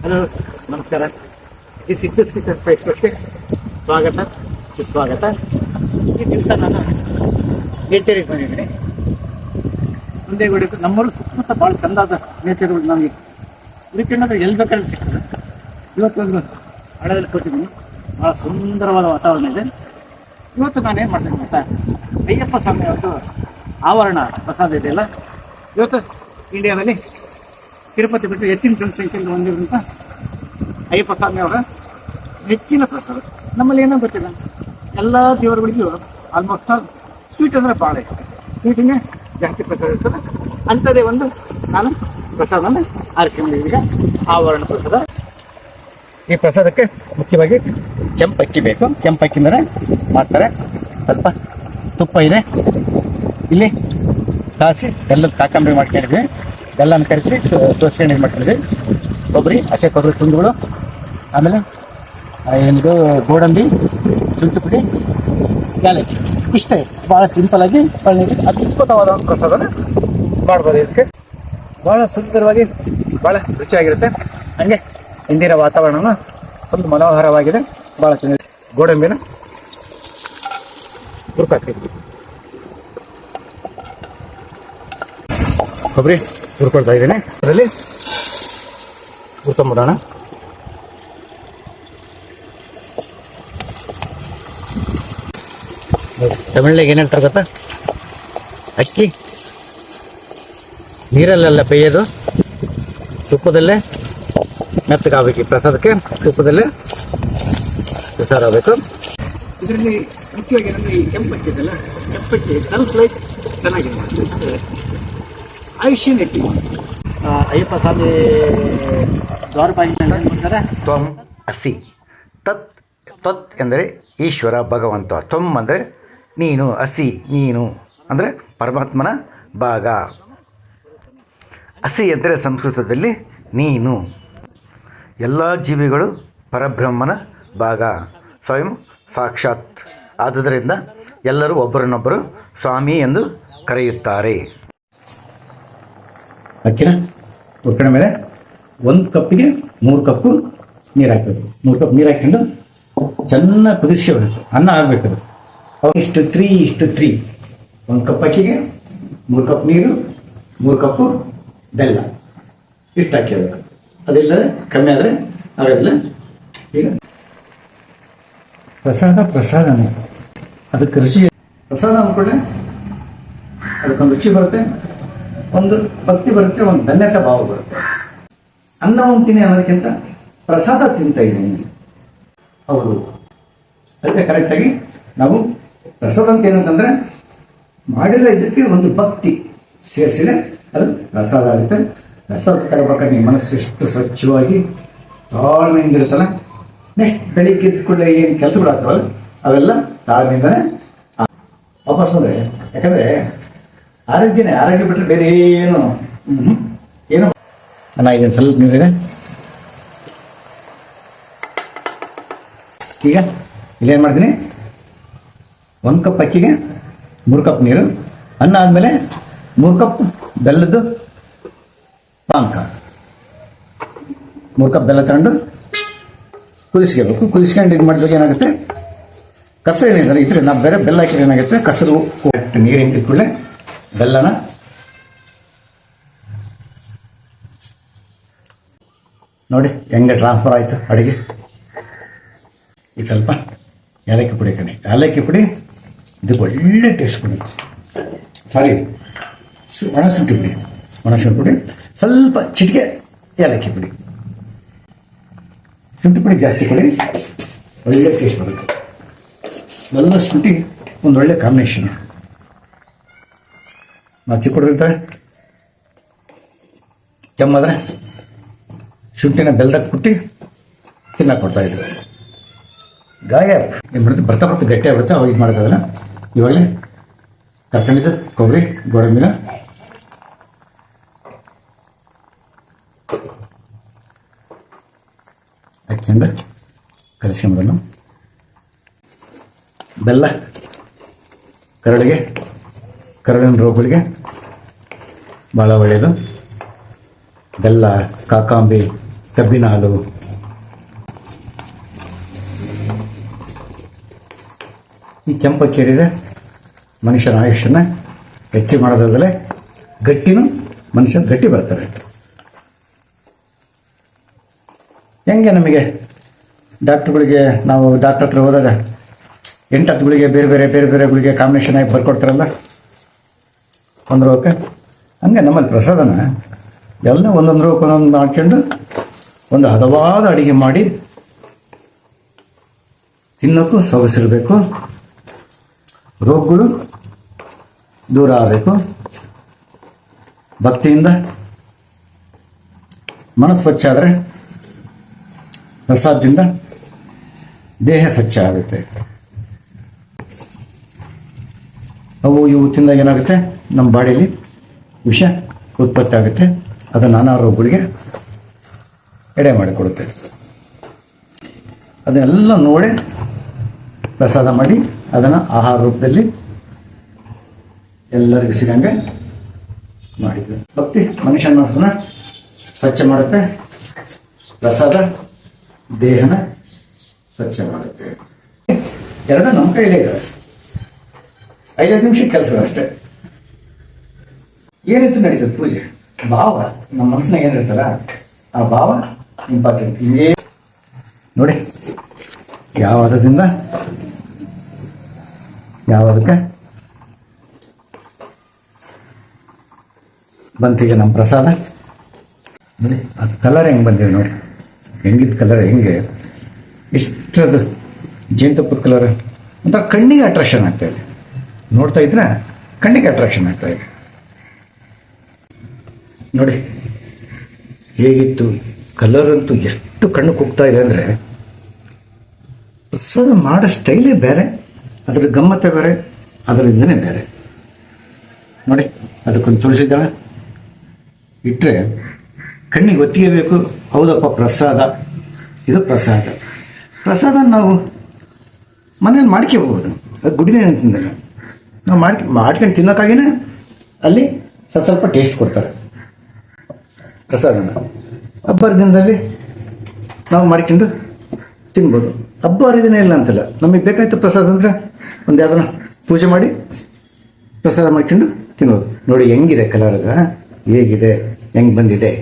Hello, ನಮಸ್ಕಾರ. ಈ ಸಿಕ್ಕಿಸ್ಗೆ ಸ್ವಾಗತ, ಸುಸ್ವಾಗತ. ಈ ದಿವಸ ನಾನು ನೇಚರಿಗೆ ಬಂದಿದ್ದೀನಿ. ಮುಂದೆ ಹೊಡಿತು ನಮ್ಮೂರು ಸುತ್ತಮುತ್ತ ಭಾಳ ಚಂದಾದ ನೇಚರ್ಗಳು ನಮಗೆ ಇದಕ್ಕೆಂದ್ರೆ ಎಲ್ಲಿ ಬೇಕಾದ್ರೆ ಸಿಗ್ತದೆ. ಇವತ್ತೊಂದು ಹಳ್ಳದಲ್ಲಿ ಕೊಟ್ಟಿದ್ದೀನಿ. ಭಾಳ ಸುಂದರವಾದ ವಾತಾವರಣ ಇದೆ. ಇವತ್ತು ನಾನು ಏನು ಮಾಡ್ತೀನಿ ಗೊತ್ತಾ, ಅಯ್ಯಪ್ಪ ಸ್ವಾಮಿ ಅವತ್ತು ಆವರಣ ಪ್ರಸಾದ ಇದೆಯಲ್ಲ, ಇವತ್ತು ಇಂಡಿಯಾದಲ್ಲಿ ತಿರುಪತಿ ಬಿಟ್ಟು ಹೆಚ್ಚಿನ ಜನಸಂಖ್ಯೆಯಲ್ಲಿ ಹೊಂದಿರುವಂಥ ಅಯ್ಯಪ್ಪ ಸ್ವಾಮಿ ಅವರ ಹೆಚ್ಚಿನ ಪ್ರಸಾದ. ನಮ್ಮಲ್ಲಿ ಏನೋ ಗೊತ್ತಿಲ್ಲ, ಎಲ್ಲ ದೇವರುಗಳಿಗೂ ಆಲ್ಮೋಸ್ಟ್ ಸ್ವೀಟ್ ಅಂದರೆ ಭಾಳ ಇಷ್ಟ. ಸ್ವೀಟಿಗೆ ಜಾಸ್ತಿ ಪ್ರಸಾದ ಇರ್ತದೆ. ಅಂಥದ್ದೇ ಒಂದು ನಾನು ಪ್ರಸಾದನ ಆರಿಸ್ಕೊಂಡಿದ್ದೀನಿ. ಈಗ ಆವರಣ ಪ್ರಸಾದ. ಈ ಪ್ರಸಾದಕ್ಕೆ ಮುಖ್ಯವಾಗಿ ಕೆಂಪಕ್ಕಿ ಬೇಕು. ಕೆಂಪಕ್ಕಿ ಮೇಲೆ ಮಾಡ್ತಾರೆ. ಸ್ವಲ್ಪ ತುಪ್ಪ ಇದೆ, ಇಲ್ಲಿ ಕಾಸಿ ಬೆಲ್ಲದ ಕಾಕಂಬರಿ ಮಾಡ್ಕೊಂಡಿದ್ವಿ. ಬೆಲ್ಲನ ಕರೆಸಿ ತೋರಿಸ್ಕೊಂಡು ಇದು ಮಾಡ್ಕೊಂಡಿದ್ವಿ. ಕೊಬ್ಬರಿ, ಹಸಿ ಕೊಬ್ಬರಿ ತುಂಡುಗಳು, ಆಮೇಲೆ ಏನದು ಗೋಡಂಬಿ, ಶುಂಠಿ ಪುಡಿ, ಯಾಲಕ್ಕಿ. ಇಷ್ಟೇ, ಭಾಳ ಸಿಂಪಲಾಗಿ ಅದ್ಭುತವಾದ ಒಂದು ಪ್ರಸಾದನ ಮಾಡ್ಬೋದು. ಇದಕ್ಕೆ ಭಾಳ ಸುಂದರವಾಗಿ ಭಾಳ ರುಚಿಯಾಗಿರುತ್ತೆ. ಹಾಗೆ ಇಂದಿನ ವಾತಾವರಣನೂ ಒಂದು ಮನೋಹರವಾಗಿದೆ. ಭಾಳ ಚೆನ್ನಾಗಿದೆ. ಗೋಡಂಬಿನ ಹುರ್ಕಾಕ್ತೀವಿ. ಕೊಬ್ಬರಿ ಹುರ್ಕೊಳ್ತಾ ಇದ್ದೀನಿ. ಅದರಲ್ಲಿ ಹುರ್ಕೊಂಬಿಡೋಣ. ತಮಿಳ್ನಾಗ ಏನು ಹೇಳ್ತಾರೆ ಗೊತ್ತಾ, ಅಕ್ಕಿ ನೀರಲ್ಲೆಲ್ಲ ಬೇಯೋದು, ತುಪ್ಪದಲ್ಲೇ ಮೆತ್ತಗಾಗಬೇಕು. ಈ ಪ್ರಸಾದಕ್ಕೆ ತುಪ್ಪದಲ್ಲೇ ಆಗಬೇಕು. ಇದರಲ್ಲಿ ಮುಖ್ಯವಾಗಿ ಏನಂದರೆ ಈ ಕೆಂಪಕ್ಕಿ ಇದೆಲ್ಲ, ಕೆಂಪಕ್ಕಿ ಸ್ವಲ್ಪ ಲೈಟ್ ಚೆನ್ನಾಗಿದೆ, ಆಯುಷ್ಯ ಹೆಚ್ಚಿಗೆ. ಅಯ್ಯಪ್ಪ ಸ್ವಾಮಿ ದ್ವಾರಪಾಲಿಕೆ ತ್ವಂ ಅಸಿ ತತ್. ತತ್ ಎಂದರೆ ಈಶ್ವರ ಭಗವಂತ. ತ್ವಂ ಅಂದರೆ ನೀನು, ಅಸಿ ನೀನು ಅಂದರೆ ಪರಮಾತ್ಮನ ಭಾಗ. ಅಸಿ ಎಂದರೆ ಸಂಸ್ಕೃತದಲ್ಲಿ ನೀನು. ಎಲ್ಲ ಜೀವಿಗಳು ಪರಬ್ರಹ್ಮನ ಭಾಗ, ಸ್ವಯಂ ಸಾಕ್ಷಾತ್. ಆದುದರಿಂದ ಎಲ್ಲರೂ ಒಬ್ಬರನ್ನೊಬ್ಬರು ಸ್ವಾಮಿ ಎಂದು ಕರೆಯುತ್ತಾರೆ. ಅಕ್ಕಿನ ಹುರ್ಕೊಂಡ ಮೇಲೆ 1 ಕಪ್ಪಿಗೆ 3 ಕಪ್ಪು ನೀರು ಹಾಕಬೇಕು. 3 ಕಪ್ ನೀರು ಹಾಕ್ಕೊಂಡು ಚೆನ್ನಾಗಿ ಕುದಿಸ್ಕೋಬೇಕು. ಅನ್ನ ಆಗಬೇಕು. ಇಷ್ಟು 3:3. 1 ಕಪ್ ಅಕ್ಕಿಗೆ 3 ಕಪ್ ನೀರು, 3 ಕಪ್ಪು ಬೆಲ್ಲ, ಇಷ್ಟು ಹಾಕಿರ್ಬೇಕು. ಅದಿಲ್ಲದೆ ಕಮ್ಮಿ ಆದರೆ ಆಗೋದಿಲ್ಲ. ಈಗ ಪ್ರಸಾದನೇ ಅದಕ್ಕೆ ರುಚಿ. ಪ್ರಸಾದ ಅಂದ್ಕೊಂಡೆ ಅದಕ್ಕೊಂದು ರುಚಿ ಬರುತ್ತೆ, ಒಂದು ಭಕ್ತಿ ಬರುತ್ತೆ, ಒಂದು ಧನ್ಯತೆ ಭಾವ ಬರುತ್ತೆ. ಅನ್ನ ಉಣ್ತೀನಿ ಅನ್ನೋದಕ್ಕಿಂತ ಪ್ರಸಾದ ತಿಂತ ಇದ್ದೀನಿ. ಹೌದು, ಅದಕ್ಕೆ ಕರೆಕ್ಟಾಗಿ ನಾವು ಪ್ರಸಾದ ಅಂತ ಏನಂತಂದ್ರೆ ಮಾಡಿರೋ ಇದಕ್ಕೆ ಒಂದು ಭಕ್ತಿ ಸೇರಿಸಿದ್ರೆ ಅದು ಪ್ರಸಾದ ಆಗುತ್ತೆ. ಪ್ರಸಾದ ತರಬೇಕಾದ್ರೆ ನಿಮ್ಮ ಮನಸ್ಸು ಎಷ್ಟು ಸ್ವಚ್ಛವಾಗಿ ತಾಳ್ಮೆಯಿಂದಿರುತ್ತಲ್ಲ. ನೆಕ್ಸ್ಟ್ ಬೆಳಿಗ್ಗೆ ಎದ್ದ ಕೂಡಲೇ ಏನು ಕೆಲಸಗಳಾಗ್ತವಲ್ಲ ಅವೆಲ್ಲ ತಾಳ್ಮೆಯಿಂದನೇ ವಾಪಸ್ ಬಂದರೆ. ಯಾಕಂದರೆ ಆರೋಗ್ಯ ಬಿಟ್ಟರೆ ಬೇರೆ ಏನು ಅನ್ನ ಇದನ್ನು ಸ್ವಲ್ಪ ನೀರಿದೆ. ಈಗ ಇಲ್ಲೇನು ಮಾಡ್ತೀನಿ, 1 ಕಪ್ ಅಕ್ಕಿಗೆ 3 ಕಪ್ ನೀರು, ಅನ್ನ ಆದಮೇಲೆ 3 ಕಪ್ ಬೆಲ್ಲದ್ದು ಪಾನಕ. 3 ಕಪ್ ಬೆಲ್ಲ ತಗೊಂಡು ಕುದಿಸ್ಕೋಬೇಕು. ಕುದಿಸ್ಕೊಂಡು ಇದು ಮಾಡಿದಾಗ ಏನಾಗುತ್ತೆ, ಕಸರು ಏನಿದ್ರೆ ಇದ್ರೆ ನಾವು ಬೇರೆ ಬೆಲ್ಲ ಹಾಕಿದ್ರೆ ಏನಾಗುತ್ತೆ, ಕಸರು ನೀರು ಹಿಂಗೆ ಕೂಡಲೇ ಬೆಲ್ಲನ ನೋಡಿ ಹೆಂಗೆ ಟ್ರಾನ್ಸ್ಫರ್ ಆಯಿತು ಅಡುಗೆ. ಈಗ ಸ್ವಲ್ಪ ಏಲಕ್ಕಿ ಪುಡಿ ಕಣೆ, ಏಲಕ್ಕಿ ಪುಡಿ ಇದಕ್ಕೆ ಒಳ್ಳೆ ಟೇಸ್ಟ್ ಕೊಡುತ್ತೆ. ಸಾರಿ, ಒಣಶುಂಠಿ ಪುಡಿ ಸ್ವಲ್ಪ ಚಿಟಿಕೆ ಏಲಕ್ಕಿ ಪುಡಿ, ಶುಂಠಿ ಪುಡಿ ಜಾಸ್ತಿ ಕೊಡಿ, ಒಳ್ಳೆ ಟೇಸ್ಟ್ ಬರುತ್ತೆ. ಎಲ್ಲ ಶುಂಠಿ ಒಂದೊಳ್ಳೆ ಕಾಂಬಿನೇಷನ್. ನಾವು ಚಿಕ್ಕ ಕೊಡಿರ್ತಾರೆ ಕೆಮ್ಮಾದರೆ ಶುಂಠಿನ ಬೆಲ್ದಾಗ ಕುಟ್ಟಿ ತಿನ್ನಕ್ಕೆ ಕೊಡ್ತಾಯಿದ್ರು. ಗಾಯ ಏನು ಮಾಡುತ್ತೆ, ಬರ್ತಾ ಗಟ್ಟಿ ಆಗ್ಬಿಡುತ್ತೆ. ಅವಾಗ ಇದು ಮಾಡೋಕ್ಕಾಗಲ್ಲ. ಇವಾಗಲೇ ಕರ್ಕೊಂಡಿದ್ದು ಕೊಬ್ಬರಿ, ಗೋಡಂಬಿನ ಹಾಕ್ಕೊಂಡು ಕಲಿಸ್ಕೊಂಬಿಡೋಣ. ಬೆಲ್ಲ ಕರಳಿನ ರೋಗಗಳಿಗೆ ಭಾಳ ಒಳ್ಳೆಯದು. ಬೆಲ್ಲ, ಕಾಕಾಂಬಿ, ಕಬ್ಬಿನ ಹಾಲು, ಈ ಕೆಂಪಕ್ಕಿ ಹಿಡಿದ ಮನುಷ್ಯನ ಆಯುಷ್ಯನ ಹೆಚ್ಚು ಮಾಡೋದ್ರಲ್ಲೇ ಗಟ್ಟಿನೂ ಮನುಷ್ಯ ಗಟ್ಟಿ ಬರ್ತಾರೆ. ಹೆಂಗೆ ನಮಗೆ ಡಾಕ್ಟ್ರುಗಳಿಗೆ ನಾವು ಡಾಕ್ಟ್ರ್ ಹತ್ರ ಹೋದಾಗ 8-10 ಗುಳಿಗೆ ಬೇರೆ ಬೇರೆ ಗುಳಿಗೆ ಕಾಂಬಿನೇಷನ್ ಆಗಿ ಬರ್ಕೊಡ್ತಾರಲ್ಲ ಒಂದು ರೋಗಕ್ಕೆ, ಹಂಗೆ ನಮ್ಮಲ್ಲಿ ಪ್ರಸಾದನ ಎಲ್ಲ ಒಂದೊಂದು ರೋಗಕ್ಕೆ ಒಂದೊಂದು ಮಾಡ್ಕೊಂಡು ಒಂದು ಹದವಾದ ಅಡುಗೆ ಮಾಡಿ ತಿನ್ನೋಕ್ಕೂ ಸೊಗಸಿರಬೇಕು, ರೋಗಗಳು ದೂರ ಆಗಬೇಕು, ಭಕ್ತಿಯಿಂದ ಮನಸ್ಸು ಸ್ವಚ್ಛ ಆದರೆ ಪ್ರಸಾದದಿಂದ ದೇಹ ಸ್ವಚ್ಛ ಆಗುತ್ತೆ. ಅವು ಇವು ತಿಂದಾಗ ಏನಾಗುತ್ತೆ, ನಮ್ಮ ಬಾಡಿಯಲ್ಲಿ ವಿಷ ಉತ್ಪತ್ತಿ ಆಗುತ್ತೆ, ಅದು ನಾನಾ ರೋಗಗಳಿಗೆ ಎಡೆ ಮಾಡಿಕೊಡುತ್ತೆ. ಅದನ್ನೆಲ್ಲ ನೋಡಿ ಪ್ರಸಾದ ಮಾಡಿ ಅದನ್ನು ಆಹಾರ ರೂಪದಲ್ಲಿ ಎಲ್ಲರಿಗೂ ಸಿಗಂಗೆ ಮಾಡಿದ್ವಿ. ಭಕ್ತಿ ಮನುಷ್ಯನ ಮನಸ್ಸನ್ನ ಸ್ವಚ್ಛ ಮಾಡುತ್ತೆ, ಪ್ರಸಾದ ದೇಹನ ಸ್ವಚ್ಛ ಮಾಡುತ್ತೆ. ಎರಡು ನಮ್ಮ ಕೈಲೇ ಇದ್ದಾವೆ. 5 ನಿಮಿಷ ಕೆಲಸಗಳು ಅಷ್ಟೇ. ಏನಿತ್ತು ನಡೀತದೆ ಪೂಜೆ, ಭಾವ ನಮ್ಮ ಮನಸ್ಸಿನಾಗ ಏನಿರ್ತಲ್ಲ ಆ ಭಾವ ಇಂಪಾರ್ಟೆಂಟ್. ಹಿಂಗೆ ನೋಡಿ ಯಾವ ಹದದಿಂದ ಯಾವುದಕ್ಕೆ ಬಂತಿಗೆ ನಮ್ಮ ಪ್ರಸಾದ ನೋಡಿ. ಅದು ಕಲರ್ ಹೆಂಗೆ ಬಂದಿದೆ ನೋಡಿ, ಹೆಂಗಿದ್ದ ಕಲರ್ ಹೆಂಗೆ ಇಷ್ಟದು ಜೇನುತುಪ್ಪದ ಕಲರ್ ಒಂಥರ ಕಣ್ಣಿಗೆ ಅಟ್ರಾಕ್ಷನ್ ಆಗ್ತಾಯಿದೆ. ನೋಡ್ತಾ ಇದ್ರೆ ಕಣ್ಣಿಗೆ ಅಟ್ರಾಕ್ಷನ್ ಆಗ್ತಾಯಿದೆ ನೋಡಿ ಹೇಗಿತ್ತು ಕಲರ್ ಅಂತೂ ಎಷ್ಟು ಕಣ್ಣು ಕುಗ್ತಾ ಇದೆ ಅಂದರೆ ಪ್ರಸಾದ ಮಾಡೋ ಸ್ಟೈಲೇ ಬೇರೆ, ಅದರ ಗಮ್ಮತ್ತೇ ಬೇರೆ, ಅದರ ಇದನ್ನೇ ಬೇರೆ ನೋಡಿ. ಅದಕ್ಕೊಂದು ತುಳಸಿದ್ದಾಳೆ ಇಟ್ಟರೆ ಕಣ್ಣಿಗೆ ಒತ್ತಿಗೆ ಬೇಕು. ಹೌದಪ್ಪ ಪ್ರಸಾದ, ಇದು ಪ್ರಸಾದ. ಪ್ರಸಾದ ನಾವು ಮನೇಲಿ ಮಾಡ್ಕೋಬೋದು, ಅದು ಗುಡಿನೇ ತಿಂದಲ್ಲ. ನಾವು ಮಾಡ್ಕೊಂಡು ತಿನ್ನೋಕ್ಕಾಗಿನೇ ಅಲ್ಲಿ ಸ್ವಲ್ಪ ಟೇಸ್ಟ್ ಕೊಡ್ತಾರೆ ಪ್ರಸಾದನ. ಹಬ್ಬದ ದಿನದಲ್ಲಿ ನಾವು ಮಾಡ್ಕೊಂಡು ತಿನ್ಬೋದು. ಹಬ್ಬ ಹರಿದಿನ ಇಲ್ಲ ಅಂತಲ್ಲ, ನಮಗೆ ಬೇಕಾಯ್ತು ಪ್ರಸಾದ ಅಂದರೆ ಒಂದು ಯಾವ್ದನ್ನ ಪೂಜೆ ಮಾಡಿ ಪ್ರಸಾದ ಮಾಡ್ಕೊಂಡು ತಿನ್ನೋದು. ನೋಡಿ ಹೆಂಗಿದೆ ಕಲರ್, ಹೇಗಿದೆ, ಹೆಂಗೆ ಬಂದಿದೆ.